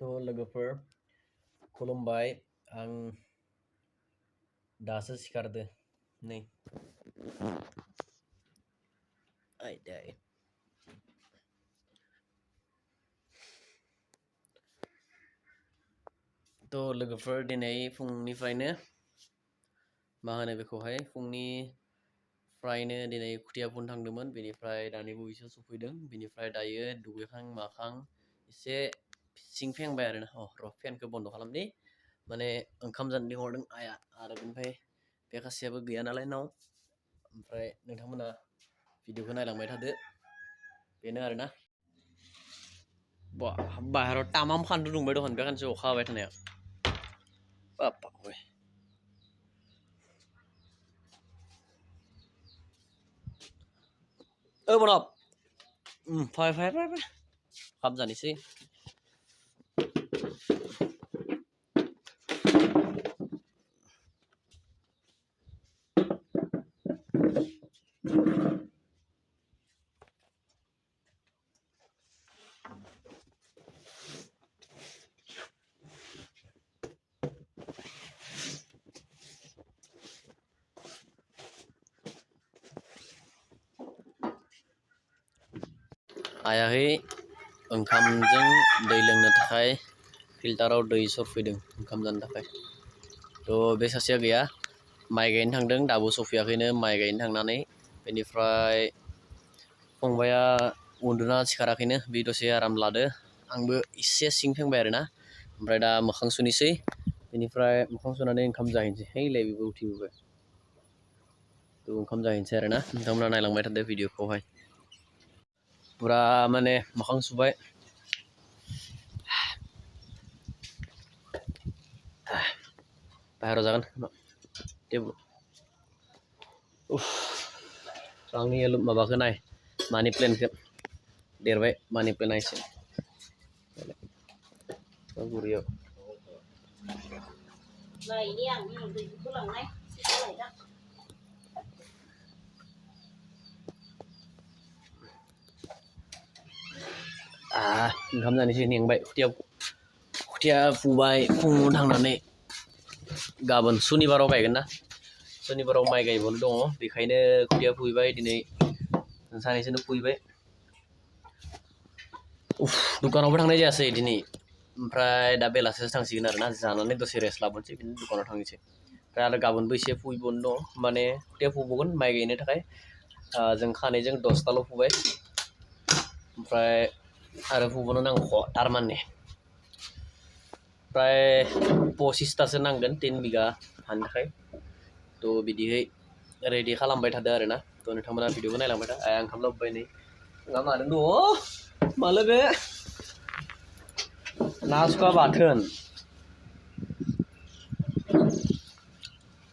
लोगोफोर खुलुमबाय आं दासो सिखारदो नै आयदाय लोगोफोर दिनै फुंनिफ्रायनो मा होनो बेखौहाय फुंनिफ्रायनो दिनै खुथिया फुनो थांदोंमोन बेनिफ्राय दानि बावैसो सफैदों बेनिफ्राय दायो दुगैखां माखां एसे सिं फेंबाय आरोना र' फेनखौ बन्द खालामनि माने ओंखाम जानो लिंहरदों आइया आरो बेनिफ्राय बे खासेयाबो गैया नालाय नाव ओमफ्राय नोंथांमोना भिडिअखौ नायलांबाय थादो बेनो आरोना बाहेराव तामाम सान्दुं दुंबाय दं बे खानसे अखा हाबाय थानाया बाप्पा बनब फाय खाम जानोसै आयाहै ओंखामजों दै लोंनो थाखाय फिल्टाराव दै सरफैदों ओंखाम जानो थाखाय बे सासेया गैया माइ गायनो थांदों दाबो सफैयाखैनो माइ गायनो थांनानै बेनिफ्राय फंबाया उन्दुना सिखाराखैनो बे दसे आराम लादो आंबो एसे सिं फेंबाय आरोना ओमफ्राय दा मोखां सुनोसै बेनिफ्राय मोखां सुनानै ओंखाम जाहैनोसै हैलाय बेबो उथिबोबाय ओंखाम जाहैनोसै आरोना नोंथांमोना नायलांबाय थादो भिडिअखौहाय पूरा माने मोखां सुबाय बाहेराव जागोन टेबुल आंनि माबाखौ नाय मानि प्लेनखौ देरबाय मानि प्लेना एसे गुरियाव ओंखाम जानोसै नेंबाय खुथिया फुबाय फुङाव थांनानै गाबोन सुनिबाराव गायगोन ना सुनिबाराव माइ गायबावनो दङ बेखायनो खुथिया फुहैबाय दिनै सानैसोनो फुहैबाय दुकानावबो थांनाय जायासै दिनै ओमफ्राय दा बेलासिसो थांसिगोन आरोना जानानै दसे रेस्ट लाबोनोसै बिदिनो दुकानाव थांनोसै ओमफ्राय आरो गाबोनबो एसे फुहैबावनो दं माने खुथिया फुबावगोन माइ गायनो थाखाय जों खानैजों 10ताल' फुबाय ओमफ्राय आरो फुबावनो नांगौ थारमाने प्राय 25तासो नांगोन 3 बिघा हानि थाखाय बिदिहै रेडि खालामबाय थादो आरोना नोंथांमोना भिडिअखौ नायलांबाय था आया ओंखाम लाबोबाय नै ओंखाम मादों दङ मालो बे ना सुखा बाथोन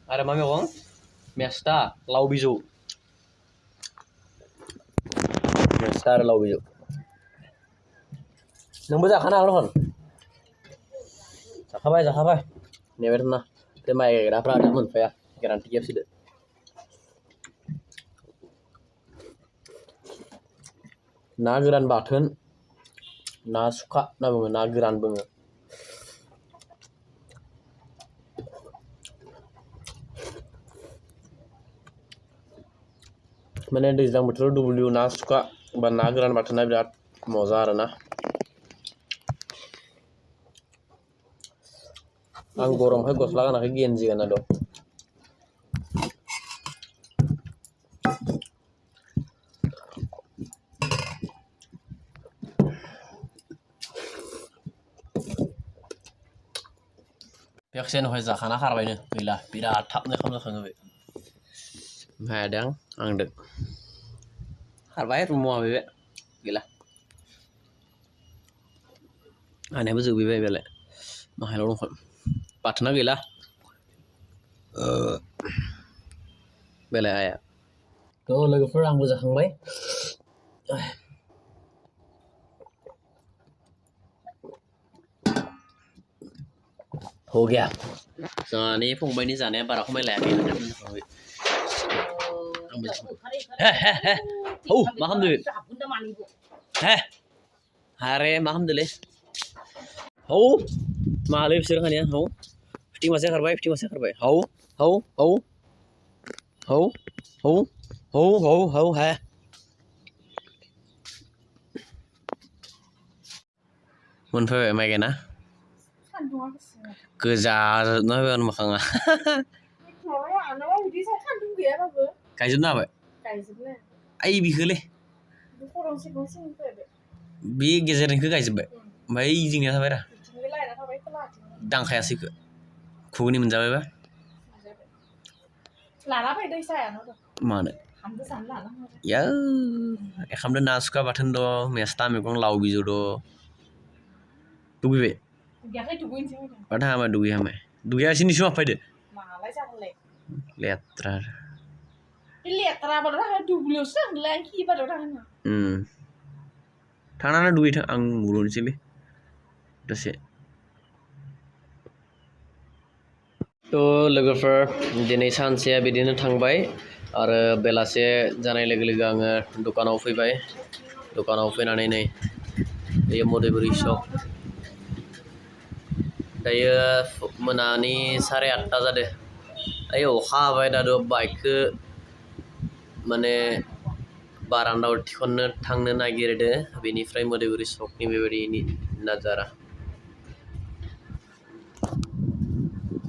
आरो मा मैगं मेस्था लाव बिजौ मेस्था आरो लाव बिजौ नोंबो जाखानो हागोन जाखाबाय नेबाय थाना बे माइ गायग्राफ्रा दा मोनफाया गेरान्टि खेबसेदो ना गोरान बाथोन ना सुखा होनना बुङो ना गोरान बुङो माने दैज्लां बोथोराव दुब्लियाव ना सुखा बा ना गोरान बाथोना बिराद मजा आरोना आं गरमखाय गस्ला गानाखै गेन्जि गानना दं बेखिनियावहाय जाखाना खारबायनो गैला बिराद थाबनो ओंखाम जाखाङो बे ओमफ्राय आंदों खारबाय रुमाव हाबैबाय गैला आंनियाबो जोबहैबाय बेलाय माहायाव दंखोन बाथोना गैला बेलाय आया लोगोफोर आंबो जाखांबाय हो गया जानानै फंबायनि जानाया बारा खमाय लायाखै मा खालामदो हे हारे मा खालामदोलै हौ मालै बिसोर खानिया हौ फिथिं मासे खारबाय हौ हौ हौ हौ हौ हौ हौ हौ हे मोनफैबाय माइ गायना गोजा जोबना फैबाय मोखाङा गायजोबनो हाबाय ओइ बिखोलै बे गेजेरनिखौ गायजोब्बाय ओमफ्राय जोंनिया थाबायरा दांखायासै इखो खुगुनि मोनजाबायबा लाना फैदो सायानो मानो या एखामदो ना सुखा बाथोन दं मेस्था मैगं लाव बिजौ दं दुगैबाय मानो थाङा होमबा दुगैया इसिनि सिङाव हाबफैदो लेथ्रा थांनानै दुगैथों आं मुगुरनोसैलै दसे थ' लोगोफोर दिनै सानसेया बिदिनो थांबाय आरो बेलासे जानाय लोगो लोगो आङो दखानाव फैबाय दखानाव फैनानै नै बेयो मधुपुरि सक दायो मोनानि 8:30 जादों ओइ अखा हाबाय दाद' बाइकखौ माने बारान्दायाव थिखोननो थांनो नागिरदों बेनिफ्राय मधुपुरि सकनि बेबायदि नाजारा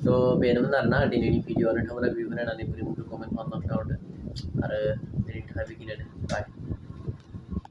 थ' बेनोमोन आरोना दिनैनि भिडिअ नोंथांमोना भिडिअखौ नायनानै बोरै मोनखो कमेन्ट खालामना खोन्थाहरदो आरो दिनैनि थाखाय बेखिनियानो बाय